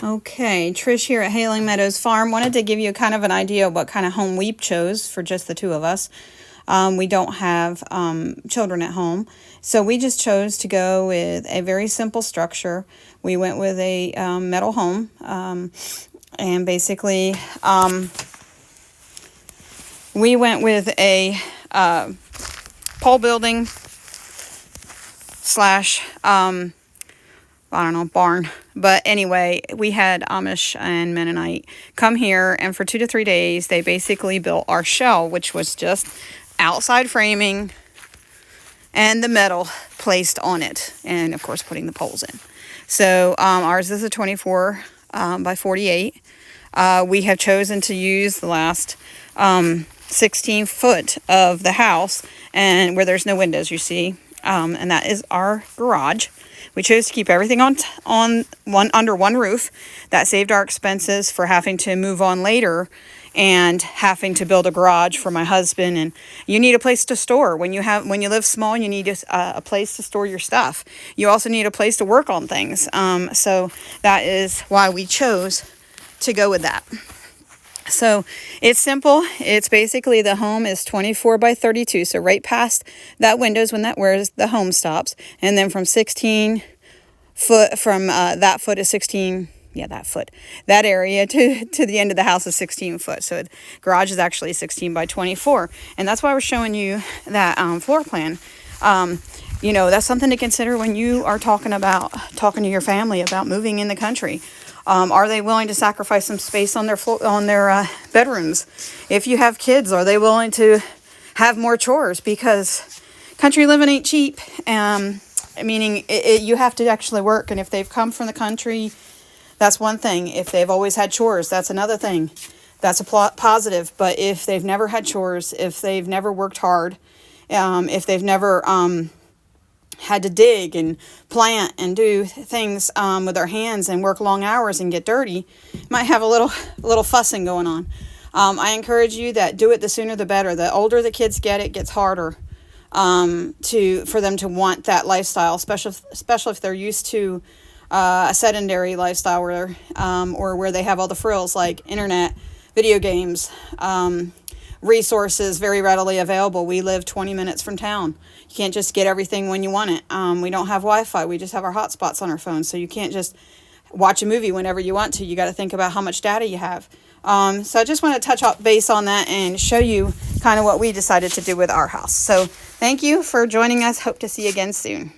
Okay, Trish here at Hailing Meadows Farm. Wanted to give you kind of an idea of what kind of home we chose for just the two of us. We don't have children at home, so we just chose to go with a very simple structure. We went with a metal home, and basically we went with a pole building slash I don't know, barn. But anyway, we had Amish and Mennonite come here, and for 2 to 3 days, they basically built our shell, which was just outside framing and the metal placed on it, and of course, putting the poles in. So ours is a 24 by 48. We have chosen to use the last 16 foot of the house, and where there's no windows, you see, and that is our garage. We chose to keep everything under one roof. That saved our expenses for having to move on later and having to build a garage for my husband. And you need a place to store. When you live small, you need a place to store your stuff. You also need a place to work on things. So that is why we chose to go with that. So it's simple. It's basically, the home is 24 by 32. So right past that windows where the home stops. And then from 16 foot, from that foot is 16, that area to the end of the house is 16 foot. So the garage is actually 16 by 24. And that's why we're showing you that floor plan. That's something to consider when you are talking to your family about moving in the country. Are they willing to sacrifice some space on their bedrooms? If you have kids, are they willing to have more chores? Because country living ain't cheap. Meaning you have to actually work. And if they've come from the country, that's one thing. If they've always had chores, that's another thing. That's a positive. But if they've never had chores, if they've never worked hard, if they've never had to dig and plant and do things with their hands and work long hours and get dirty, might have a little fussing going on. I encourage you that do it the sooner the better. The older the kids get, it gets harder for them to want that lifestyle, especially if they're used to a sedentary lifestyle or where they have all the frills like internet, video games, resources very readily available. We live 20 minutes from town. You can't just get everything when you want it. We don't have Wi-Fi. We just have our hotspots on our phone. So you can't just watch a movie whenever you want to. You got to think about how much data you have. So I just want to touch base on that and show you kind of what we decided to do with our house. So thank you for joining us. Hope to see you again soon.